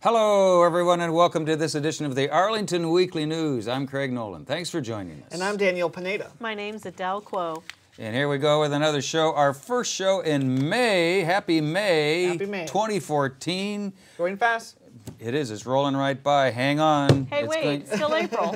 Hello, everyone, and welcome to this edition of the Arlington Weekly News. I'm Craig Nolan. Thanks for joining us. And I'm Daniel Pineda. My name's Adele Quo. And here we go with another show, our first show in May. Happy May. Happy May. 2014. Going fast? It is. It's rolling right by. Hang on. Hey, wait, it's still April.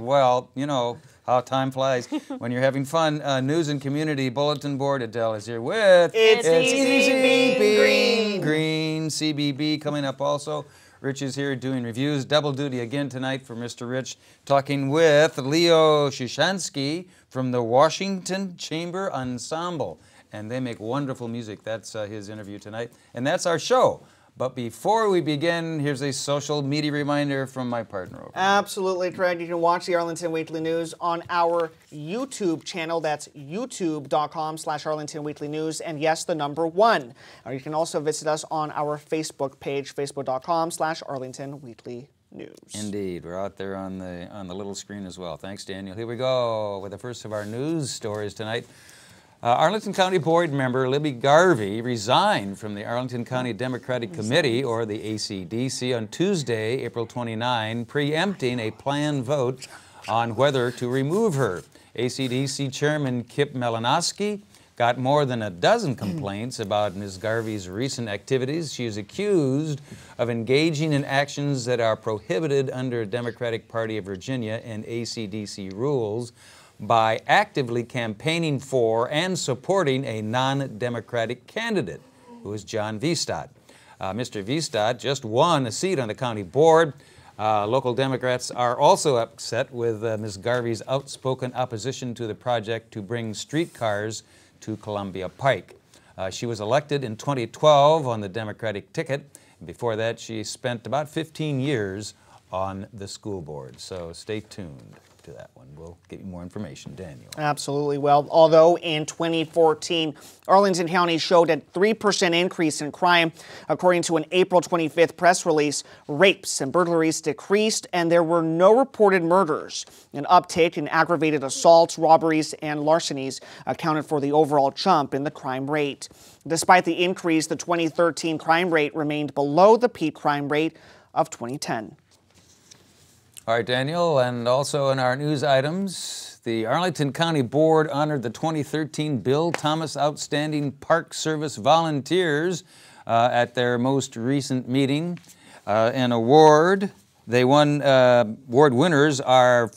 Well, you know how time flies when you're having fun. News and Community Bulletin Board. Adele is here with... It's Easy Being Green. CBB coming up also. Rich is here doing reviews. Double duty again tonight for Mr. Rich, talking with Leo Shishansky from the Washington Chamber Ensemble. And they make wonderful music. That's his interview tonight. And that's our show. But before we begin, here's a social media reminder from my partner over. Absolutely correct. You can watch the Arlington Weekly News on our YouTube channel. That's youtube.com/Arlington Weekly News. And yes, the number 1. Or you can also visit us on our Facebook page, facebook.com/Arlington Weekly News. Indeed. We're out there on the little screen as well. Thanks, Daniel. Here we go with the first of our news stories tonight. Arlington County Board member Libby Garvey resigned from the Arlington County Democratic Committee, or the ACDC, on Tuesday, April 29, preempting a planned vote on whether to remove her. ACDC Chairman Kip Melanowski got more than a dozen complaints about Ms. Garvey's recent activities. She is accused of engaging in actions that are prohibited under Democratic Party of Virginia and ACDC rules by actively campaigning for and supporting a non-Democratic candidate, who is John Viestad. Mr. Viestad just won a seat on the county board. Local Democrats are also upset with Ms. Garvey's outspoken opposition to the project to bring streetcars to Columbia Pike. She was elected in 2012 on the Democratic ticket. Before that, she spent about 15 years on the school board. So stay tuned to that one. We'll get you more information. Daniel. Absolutely. Well, although in 2014, Arlington County showed a 3% increase in crime, according to an April 25th press release, rapes and burglaries decreased and there were no reported murders. An uptick in aggravated assaults, robberies, and larcenies accounted for the overall jump in the crime rate. Despite the increase, the 2013 crime rate remained below the peak crime rate of 2010. All right, Daniel, and also in our news items, the Arlington County Board honored the 2013 Bill Thomas Outstanding Park Service volunteers at their most recent meeting. An award, they won, award winners are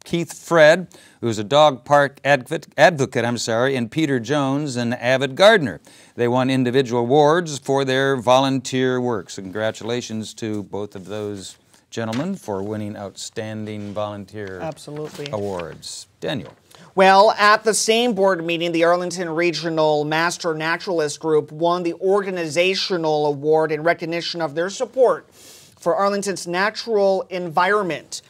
Keith Fred, who's a dog park advocate, and Peter Jones, an avid gardener. They won individual awards for their volunteer work. So congratulations to both of those gentlemen for winning outstanding volunteer awards. Daniel. Well, at the same board meeting, the Arlington Regional Master Naturalist Group won the organizational award in recognition of their support for Arlington's natural environment.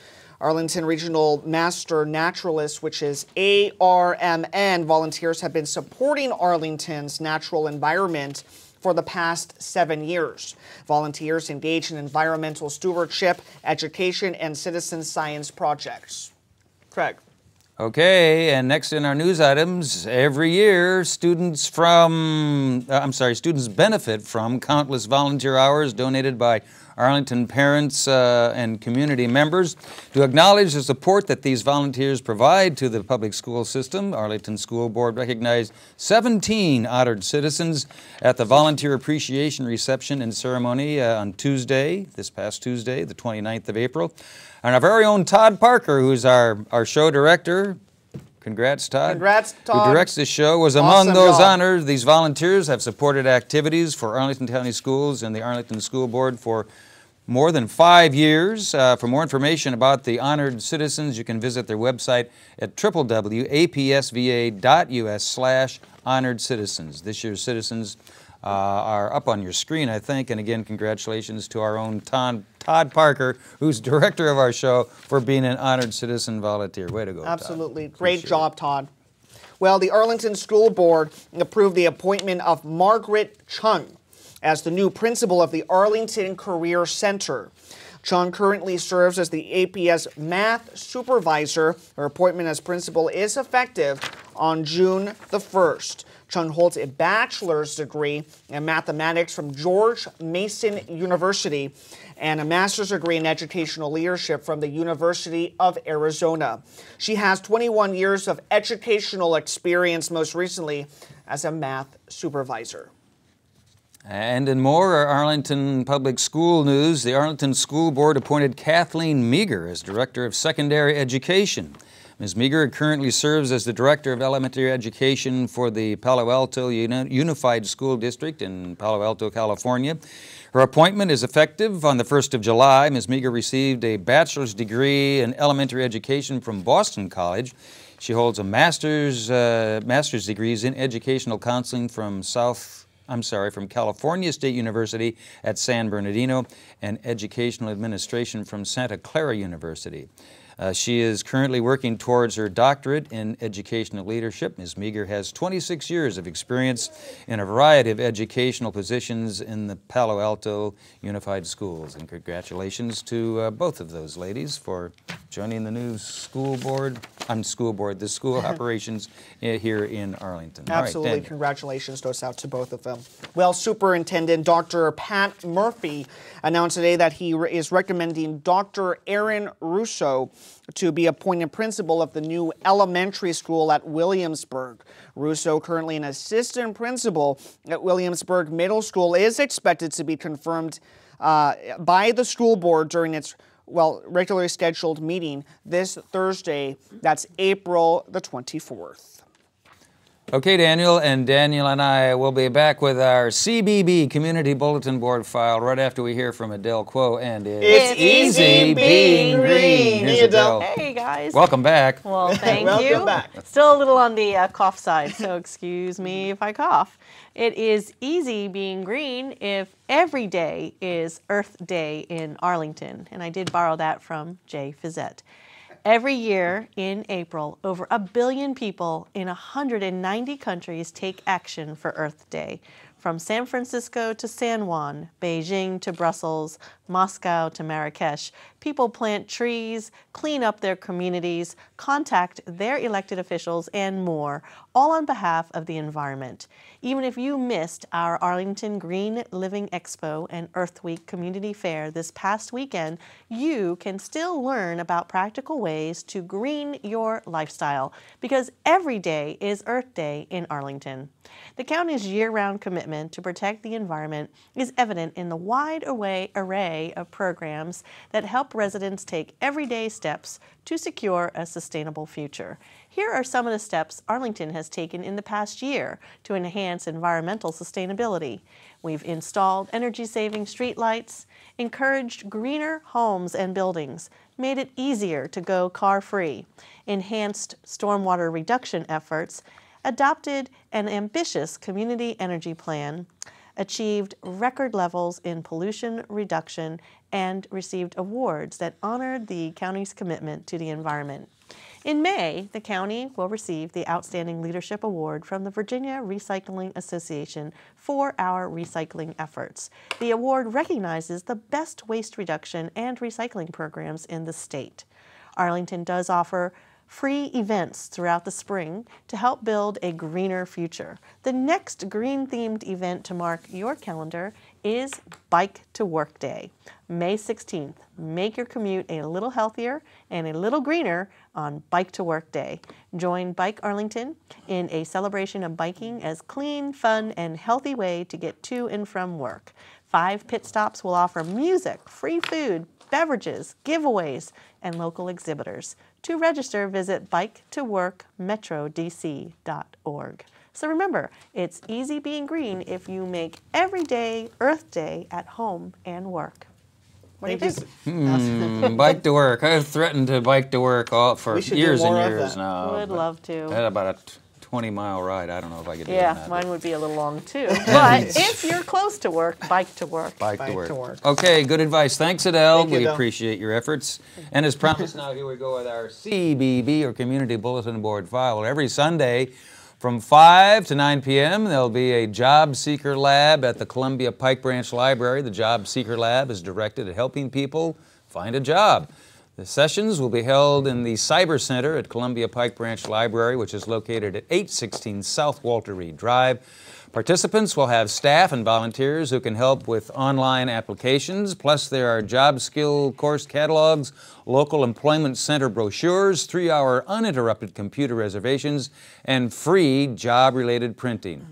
Arlington Regional Master Naturalists, which is ARMN, volunteers have been supporting Arlington's natural environment for the past 7 years. Volunteers engage in environmental stewardship, education, and citizen science projects. Craig. Okay, and next in our news items, every year students benefit from countless volunteer hours donated by Arlington parents and community members. To acknowledge the support that these volunteers provide to the public school system, Arlington School Board recognized 17 honored citizens at the Volunteer Appreciation Reception and Ceremony on Tuesday, this past Tuesday, the 29th of April. And our very own Todd Parker, who's our show director. Congrats, Todd. Congrats, Todd. Who directs the show, was among Awesome those job. honored. These volunteers have supported activities for Arlington County Schools and the Arlington School Board for more than 5 years. For more information about the honored citizens, you can visit their website at www.apsva.us/honored citizens. This year's citizens are up on your screen, I think. And again, congratulations to our own Todd Parker, who's director of our show, for being an honored citizen volunteer. Way to go, Absolutely. Todd. Great Appreciate job, Todd. Well, the Arlington School Board approved the appointment of Margaret Chung as the new principal of the Arlington Career Center. Chung currently serves as the APS math supervisor. Her appointment as principal is effective on June the 1st. Chung holds a bachelor's degree in mathematics from George Mason University and a master's degree in educational leadership from the University of Arizona. She has 21 years of educational experience, most recently as a math supervisor. And in more Arlington Public School news, the Arlington School Board appointed Kathleen Meager as Director of Secondary Education. Ms. Meager currently serves as the Director of Elementary Education for the Palo Alto Unified School District in Palo Alto, California. Her appointment is effective on the 1st of July. Ms. Meager received a bachelor's degree in elementary education from Boston College. She holds a master's degrees in educational counseling from California State University at San Bernardino and educational administration from Santa Clara University. She is currently working towards her doctorate in educational leadership. Ms. Meager has 26 years of experience in a variety of educational positions in the Palo Alto Unified Schools. And congratulations to both of those ladies for joining the new school operations here in Arlington. Absolutely. All right, Congratulations goes out to both of them. Well, Superintendent Dr. Pat Murphy announced today that he is recommending Dr. Aaron Russo to be appointed principal of the new elementary school at Williamsburg. Russo, currently an assistant principal at Williamsburg Middle School, is expected to be confirmed by the school board during its regularly scheduled meeting this Thursday. That's April the 24th. Okay, Daniel, and I will be back with our CBB Community Bulletin Board file right after we hear from Adele Quo and It's easy being green. Here's Hey, Adele. Hey, guys. Welcome back. Well, thank Welcome you. back. Still a little on the cough side, so excuse me if I cough. It is easy being green if every day is Earth Day in Arlington, and I did borrow that from Jay Fizzette. Every year in April, over 1 billion people in 190 countries take action for Earth Day. From San Francisco to San Juan, Beijing to Brussels, Moscow to Marrakesh, people plant trees, clean up their communities, contact their elected officials, and more, all on behalf of the environment. Even if you missed our Arlington Green Living Expo and Earth Week Community Fair this past weekend, you can still learn about practical ways to green your lifestyle, because every day is Earth Day in Arlington. The county's year-round commitment to protect the environment is evident in the wide array of programs that help residents take everyday steps to secure a sustainable future. Here are some of the steps Arlington has taken in the past year to enhance environmental sustainability. We've installed energy-saving streetlights, encouraged greener homes and buildings, made it easier to go car-free, enhanced stormwater reduction efforts, adopted an ambitious community energy plan, achieved record levels in pollution reduction, and received awards that honored the county's commitment to the environment. In May, the county will receive the Outstanding Leadership Award from the Virginia Recycling Association for our recycling efforts. The award recognizes the best waste reduction and recycling programs in the state. Arlington does offer free events throughout the spring to help build a greener future. The next green-themed event to mark your calendar is Bike to Work Day, May 16th. Make your commute a little healthier and a little greener on Bike to Work Day. Join Bike Arlington in a celebration of biking as clean, fun, and healthy way to get to and from work. 5 pit stops will offer music, free food, beverages, giveaways, and local exhibitors. To register, visit biketoworkmetrodc.org. So remember, it's easy being green if you make every day Earth Day at home and work. What do you think? Bike to work. I've threatened to bike to work for We should do years and more of years that. now. Would but love to. Had about a 20-mile ride. I don't know if I could do Yeah, that. mine would be a little long too. But if you're close to work, bike to work. Bike Bike to work. to work. Okay, good advice. Thanks, Adele. Thank you, We Adele. appreciate your efforts. And as promised, now here we go with our CBB, or Community Bulletin Board file. Every Sunday from 5 to 9 p.m., there'll be a Job Seeker Lab at the Columbia Pike Branch Library. The Job Seeker Lab is directed at helping people find a job. The sessions will be held in the Cyber Center at Columbia Pike Branch Library, which is located at 816 South Walter Reed Drive. Participants will have staff and volunteers who can help with online applications, plus there are job skill course catalogs, local employment center brochures, 3-hour uninterrupted computer reservations, and free job-related printing.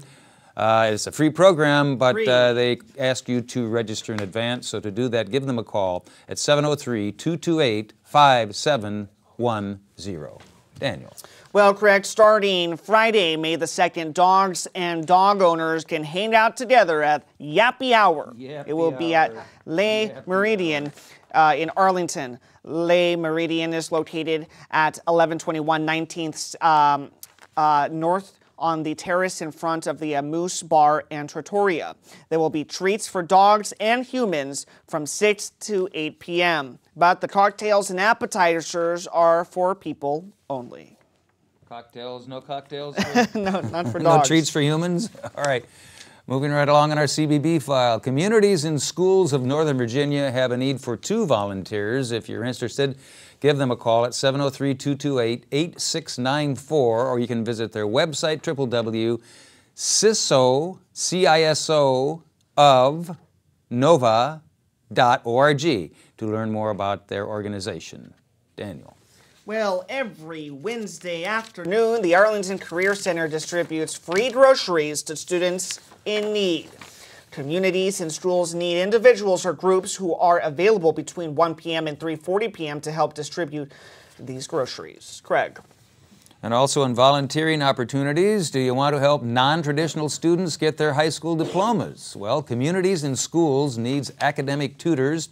It's a free program, but they ask you to register in advance. So to do that, give them a call at 703-228-5710. Daniel. Well, correct. Starting Friday, May the 2nd, dogs and dog owners can hang out together at Yappy Hour. Yappy It will be at Hour. Le Meridian in Arlington. Le Meridian is located at 1121 19th North on the terrace in front of the Moose Bar and Trattoria. There will be treats for dogs and humans from 6 to 8 p.m. But the cocktails and appetizers are for people only. Cocktails, no cocktails? No, not for No dogs. treats for humans? All right. Moving right along in our CBB file. Communities and schools of Northern Virginia have a need for 2 volunteers. If you're interested, give them a call at 703-228-8694, or you can visit their website, www.cisoofnova.org, to learn more about their organization. Daniel. Well, every Wednesday afternoon, the Arlington Career Center distributes free groceries to students in need. Communities and schools need individuals or groups who are available between 1 p.m. and 3:40 p.m. to help distribute these groceries. Craig. And also in volunteering opportunities, do you want to help non-traditional students get their high school diplomas? Well, Communities and Schools needs academic tutors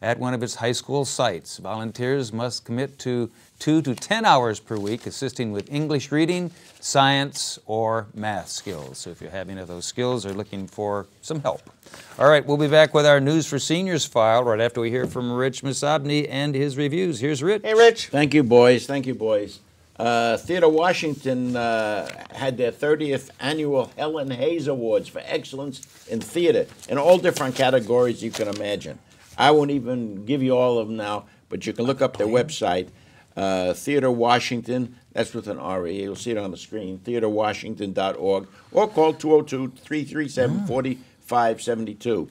at one of its high school sites. Volunteers must commit to 2 to 10 hours per week assisting with English reading, science, or math skills. So if you have any of those skills or looking for some help. All right, we'll be back with our News for Seniors file right after we hear from Rich Masabny and his reviews. Here's Rich. Hey, Rich. Thank you, boys. Thank you, boys. Theatre Washington had their 30th annual Helen Hayes Awards for excellence in theater in all different categories you can imagine. I won't even give you all of them now, but you can look up their website, Theatre Washington. That's with an R-E. You'll see it on the screen, theaterwashington.org, or call 202-337-4572.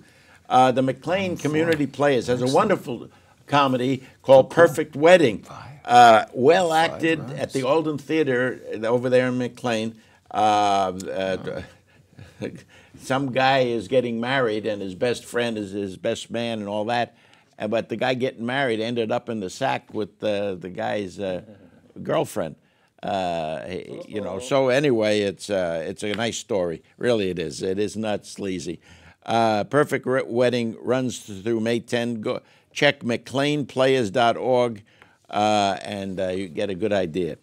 The McLean Community Players has a wonderful comedy called Perfect Wedding. Well acted at the Alden Theater over there in McLean. Some guy is getting married and his best friend is his best man and all that. But the guy getting married ended up in the sack with the guy's girlfriend. You know. So anyway, it's a nice story. Really, it is. It is not sleazy. Perfect Wedding runs through May 10. Go check McLeanPlayers.org, and you get a good idea.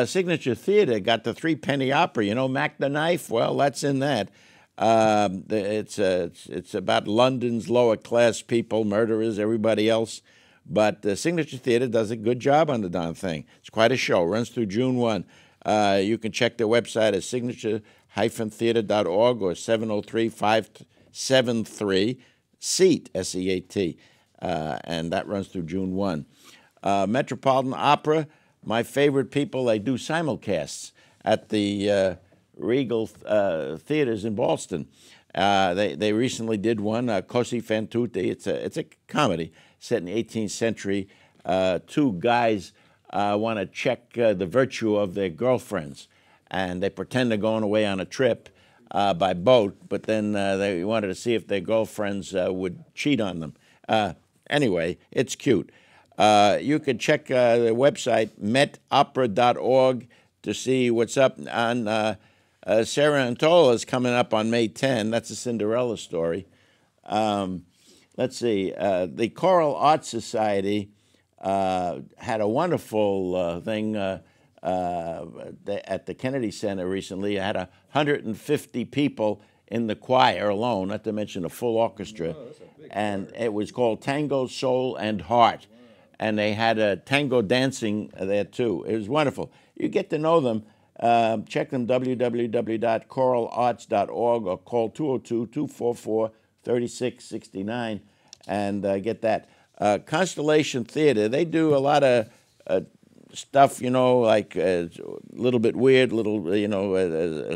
Signature Theater got the Threepenny Opera. You know, Mac the Knife. Well, that's in that. It's about London's lower class people, murderers, everybody else. But the Signature Theater does a good job on the darn thing. It's quite a show. Runs through June 1. You can check their website at signature-theater.org or 703-573-SEAT, S-E-A-T. And that runs through June 1. Metropolitan Opera, my favorite people, they do simulcasts at the Regal Theaters in Boston. They recently did one, Così fan tutte. It's a comedy set in the 18th century. 2 guys want to check the virtue of their girlfriends, and they pretend they're going away on a trip by boat, but then they wanted to see if their girlfriends would cheat on them. Anyway, it's cute. You can check the website, metopera.org, to see what's up. On Sarah Antola is coming up on May 10. That's a Cinderella story. Let's see. The Choral Arts Society had a wonderful thing at the Kennedy Center recently. It had 150 people in the choir alone, not to mention a full orchestra. And it was called Tango, Soul, and Heart. And they had a tango dancing there, too. It was wonderful. You get to know them. Check them, www.choralarts.org, or call 202-244-3669 and get that. Constellation Theater, they do a lot of stuff, like a little bit weird,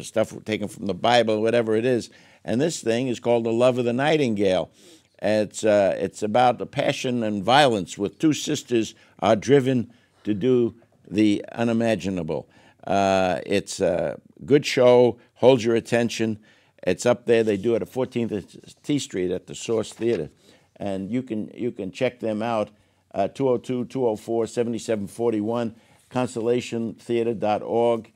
stuff taken from the Bible, whatever it is. And this thing is called The Love of the Nightingale. It's about the passion and violence with two sisters are driven to do the unimaginable. It's a good show, holds your attention. It's up there. They do it at 14th T Street at the Source Theater. And you can check them out, 202-204-7741, constellationtheater.org.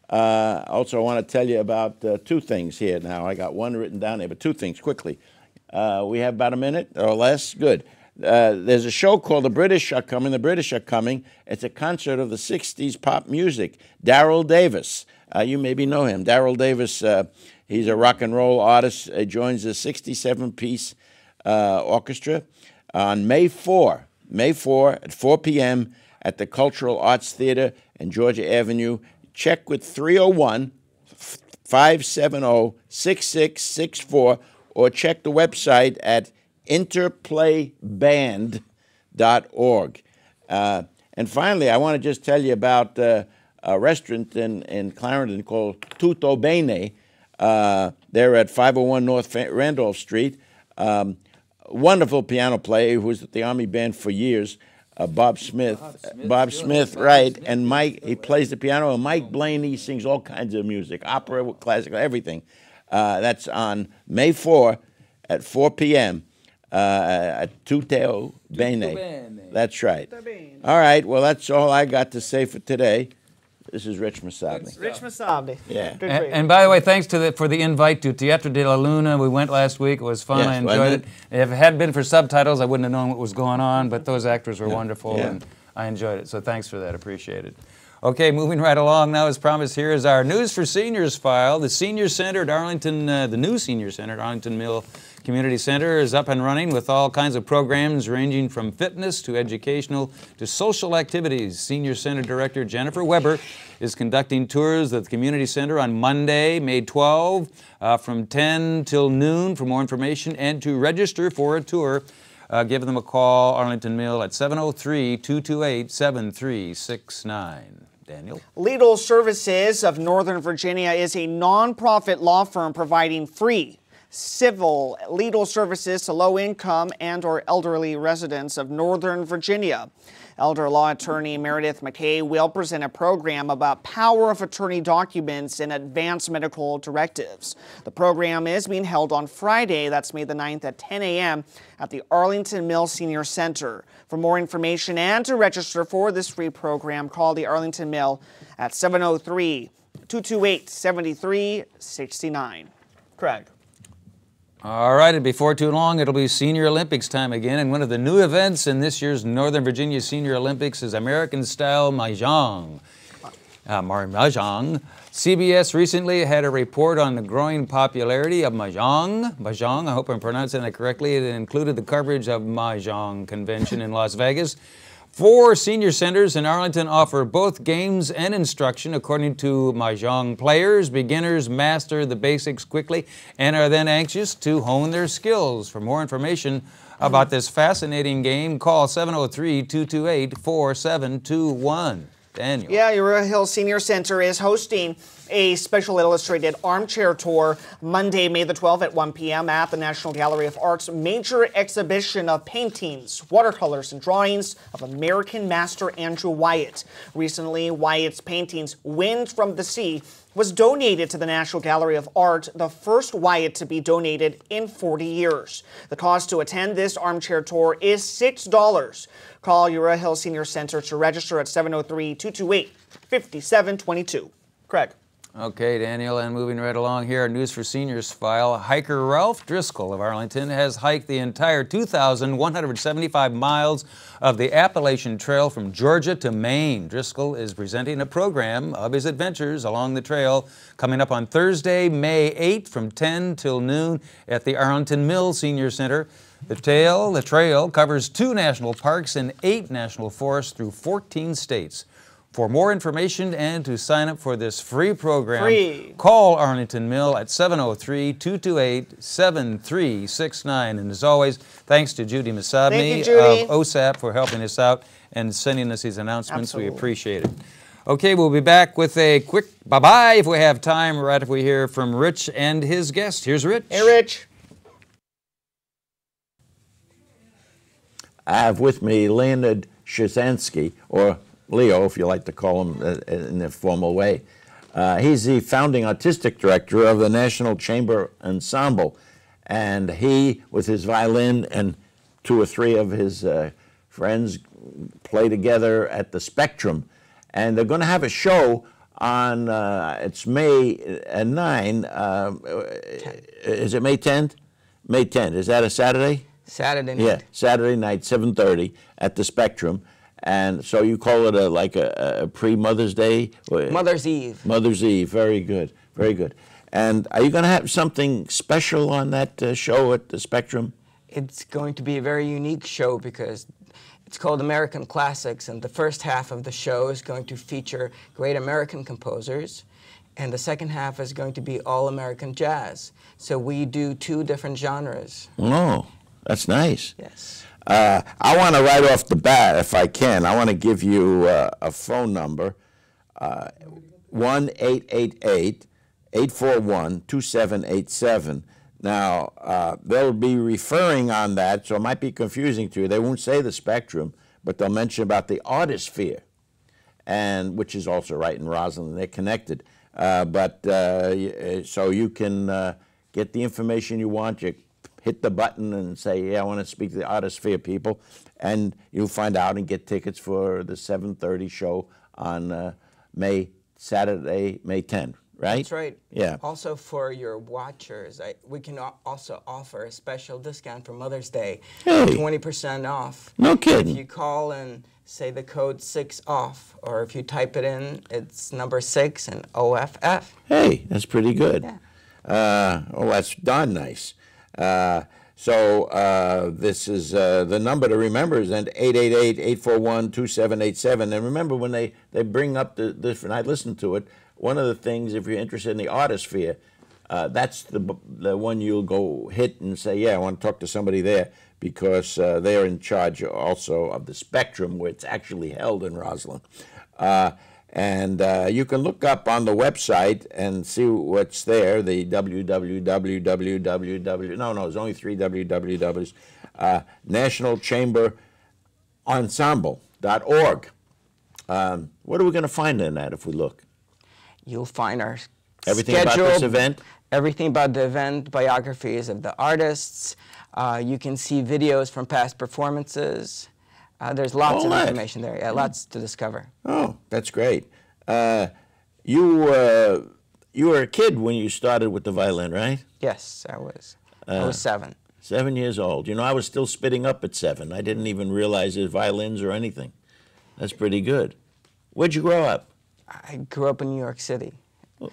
Also, I want to tell you about two things here now. I got one written down there, but two things quickly. We have about a minute or less. Good. There's a show called The British Are Coming. The British Are Coming. It's a concert of the 60s pop music. Daryl Davis. You maybe know him. Daryl Davis, he's a rock and roll artist. He joins the 67-piece orchestra on May 4 at 4 p.m. at the Cultural Arts Theater in Georgia Avenue. Check with 301-570-6664 or check the website at interplayband.org. And finally, I want to just tell you about a restaurant in Clarendon called Tutto Bene. They're at 501 North Randolph Street. Wonderful piano player who was at the Army Band for years, Bob Smith. Bob Smith, right. And Mike, he plays the piano. And Mike Blaney sings all kinds of music, opera, classical, everything. That's on May 4 at 4 p.m. At Tutto Bene. That's right. All right, well, that's all I got to say for today. This is Rich Masabny. Rich Masabny. Yeah. And by the way, thanks for the invite to Teatro de la Luna. We went last week. It was fun. Yes, I enjoyed it. If it hadn't been for subtitles, I wouldn't have known what was going on, but those actors were wonderful, and I enjoyed it. So thanks for that. Appreciate it. Okay, moving right along now, as promised, here is our News for Seniors file. The Senior Center at Arlington, the new Senior Center at Arlington Mill Community Center is up and running with all kinds of programs ranging from fitness to educational to social activities. Senior Center Director Jennifer Weber is conducting tours of the Community Center on Monday, May 12, from 10 till noon. For more information and to register for a tour, give them a call, Arlington Mill, at 703-228-7369. Daniel? Legal Services of Northern Virginia is a nonprofit law firm providing free civil legal services to low-income and or elderly residents of Northern Virginia. Elder law attorney Meredith McKay will present a program about power of attorney documents and advance medical directives. The program is being held on Friday, that's May the 9th at 10 a.m. at the Arlington Mill Senior Center. For more information and to register for this free program, call the Arlington Mill at 703-228-7369. Craig. All right, and before too long, it'll be Senior Olympics time again, and one of the new events in this year's Northern Virginia Senior Olympics is American-style Mahjong. Mahjong. CBS recently had a report on the growing popularity of Mahjong. Mahjong, I hope I'm pronouncing that correctly. It included the coverage of Mahjong Convention in Las Vegas. 4 senior centers in Arlington offer both games and instruction. According to Mahjong players, beginners master the basics quickly and are then anxious to hone their skills. For more information about this fascinating game, call 703-228-4721. Daniel. Yeah, Uriah Hill Senior Center is hosting a special illustrated armchair tour Monday, May the 12th at 1 p.m. at the National Gallery of Art's major exhibition of paintings, watercolors, and drawings of American master Andrew Wyatt. Recently, Wyatt's paintings, Wind from the Sea, was donated to the National Gallery of Art, the first Wyatt to be donated in 40 years. The cost to attend this armchair tour is $6. Call Uriah Hill Senior Center to register at 703-228-5722. Craig. Okay, Daniel, and moving right along here, our News for Seniors file. Hiker Ralph Driscoll of Arlington has hiked the entire 2,175 miles of the Appalachian Trail from Georgia to Maine. Driscoll is presenting a program of his adventures along the trail coming up on Thursday, May 8th from 10 till noon at the Arlington Mills Senior Center. The trail covers 2 national parks and 8 national forests through 14 states. For more information and to sign up for this free program, call Arlington Mill at 703-228-7369. And as always, thanks to Judy Masabny of OSAP for helping us out and sending us these announcements. Absolutely. We appreciate it. Okay, we'll be back with a quick bye-bye if we have time, right if we hear from Rich and his guest. Here's Rich. Hey, Rich. I have with me Leonid Shizansky, or Leo, if you like to call him in a formal way. He's the founding artistic director of the National Chamber Ensemble, and he, with his violin and 2 or 3 of his friends, play together at the Spectrum, and they're going to have a show on, it's May 9, is it May 10th? May 10th, is that a Saturday? Saturday night. Yeah, Saturday night, 7:30 at the Spectrum. And so you call it like a pre-Mother's Day? Mother's Eve. Mother's Eve, very good, very good. And are you going to have something special on that show at the Spectrum? It's going to be a very unique show because it's called American Classics, and the first half of the show is going to feature great American composers, and the second half is going to be all-American jazz. So we do 2 different genres. Oh, that's nice. Yes. I want to right off the bat, if I can, I want to give you a phone number, 1-888-841-2787. Now, they'll be referring on that, so it might be confusing to you. They won't say the Spectrum, but they'll mention about the Artisphere, and which is also right in Roslyn. They're connected. So you can get the information you want. You hit the button and say, yeah, I want to speak to the Artisphere people, and you'll find out and get tickets for the 7:30 show on Saturday, May 10th, right? That's right. Yeah. Also for your watchers, we can also offer a special discount for Mother's Day, 20% off. No kidding. If you call and say the code 6OFF, or if you type it in, it's number 6 and OFF. Hey, that's pretty good. Yeah. That's darn nice. This is the number to remember is 888-841-2787. And remember, when they bring up the different, I listened to it, one of the things, if you're interested in the Artisphere, that's the one you'll go hit and say, yeah, I want to talk to somebody there, because they're in charge also of the Spectrum, where it's actually held in Roslyn. You can look up on the website and see what's there, the www, no, there's only 3 wwws, nationalchamberensemble.org. What are we going to find in that if we look? You'll find our everything about this event? Everything about the event, biographies of the artists. You can see videos from past performances. There's lots of information there. Yeah, lots to discover. Oh, that's great. You were a kid when you started with the violin, right? Yes, I was. I was 7. 7 years old. You know, I was still spitting up at 7. I didn't even realize there's violins or anything. That's pretty good. Where'd you grow up? I grew up in New York City.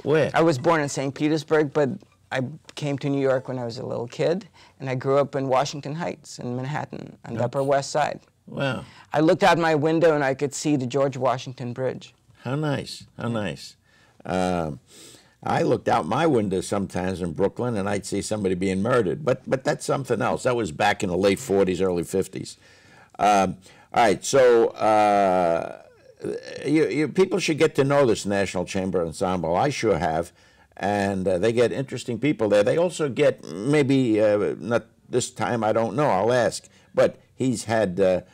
Where? I was born in St. Petersburg, but I came to New York when I was a little kid, and I grew up in Washington Heights in Manhattan on the Upper West Side. Wow. I looked out my window and I could see the George Washington Bridge. How nice, how nice. I looked out my window sometimes in Brooklyn and I'd see somebody being murdered, but that's something else. That was back in the late 40s, early 50s. All right, so people should get to know this National Chamber Ensemble. I sure have, and they get interesting people there. They also get, maybe not this time, I don't know, I'll ask, but he's had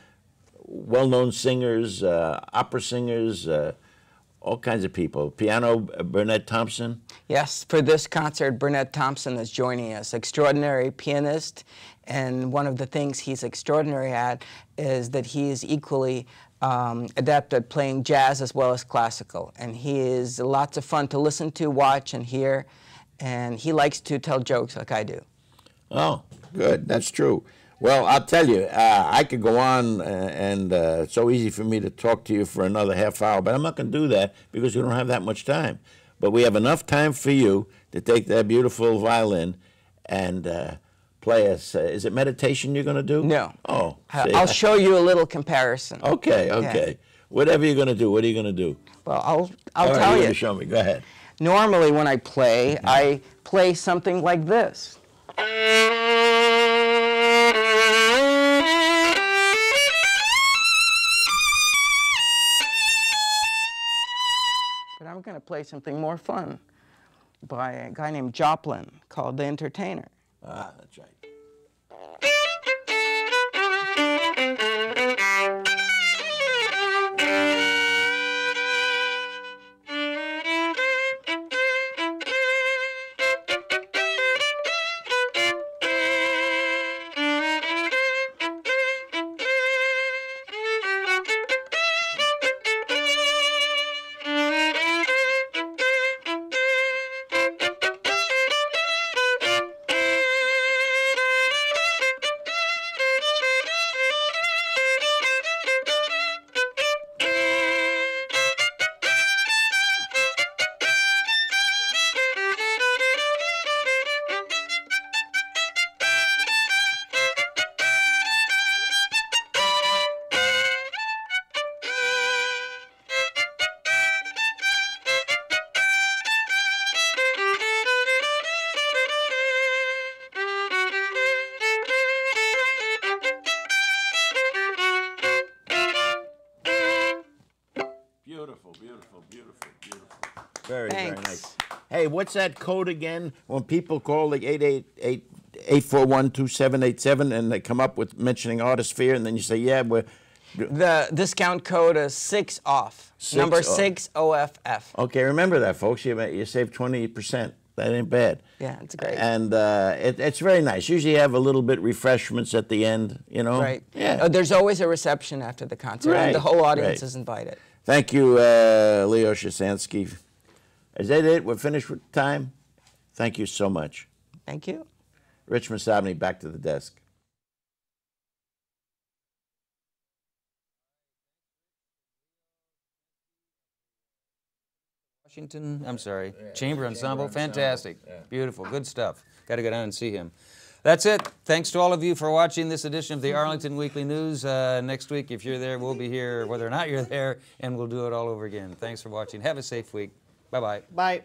well-known singers, opera singers, all kinds of people. Piano, Burnett Thompson. Yes, for this concert, Burnett Thompson is joining us. Extraordinary pianist, and one of the things he's extraordinary at is that he is equally adept at playing jazz as well as classical. And he is lots of fun to listen to, watch, and hear, and he likes to tell jokes like I do. Oh, good. That's true. Well, I'll tell you, I could go on, and it's so easy for me to talk to you for another half hour, but I'm not going to do that because we don't have that much time. But we have enough time for you to take that beautiful violin and play us. Is it meditation you're going to do? No. Oh. See? I'll show you a little comparison. Okay, okay. Yeah. Whatever you're going to do, what are you going to do? Well, All I'll right, tell you're you. gonna show me. Go ahead. Normally when I play, I play something like this. But I'm going to play something more fun by a guy named Joplin called The Entertainer. Ah, that's right. Beautiful, beautiful, beautiful, beautiful. Very, very Thanks. nice. Hey, what's that code again? When people call the 841-2787 and they come up with mentioning Artisphere, and then you say, yeah, we're... The discount code is 6OFF. Number 6 OFF. Okay, remember that, folks. You save 20%. That ain't bad. Yeah, it's great. And it's very nice. Usually you have a little bit refreshments at the end, you know? Right. Yeah. There's always a reception after the concert, and the Right, whole audience right. is invited. Thank you, Leo Shasansky. Is that it? We're finished with time? Thank you so much. Thank you. Rich Masabny, back to the desk. Washington, I'm sorry, Chamber Ensemble, fantastic, beautiful, good stuff. Got to go down and see him. That's it. Thanks to all of you for watching this edition of the Arlington Weekly News. Next week, if you're there, we'll be here, whether or not you're there, and we'll do it all over again. Thanks for watching. Have a safe week. Bye-bye. Bye.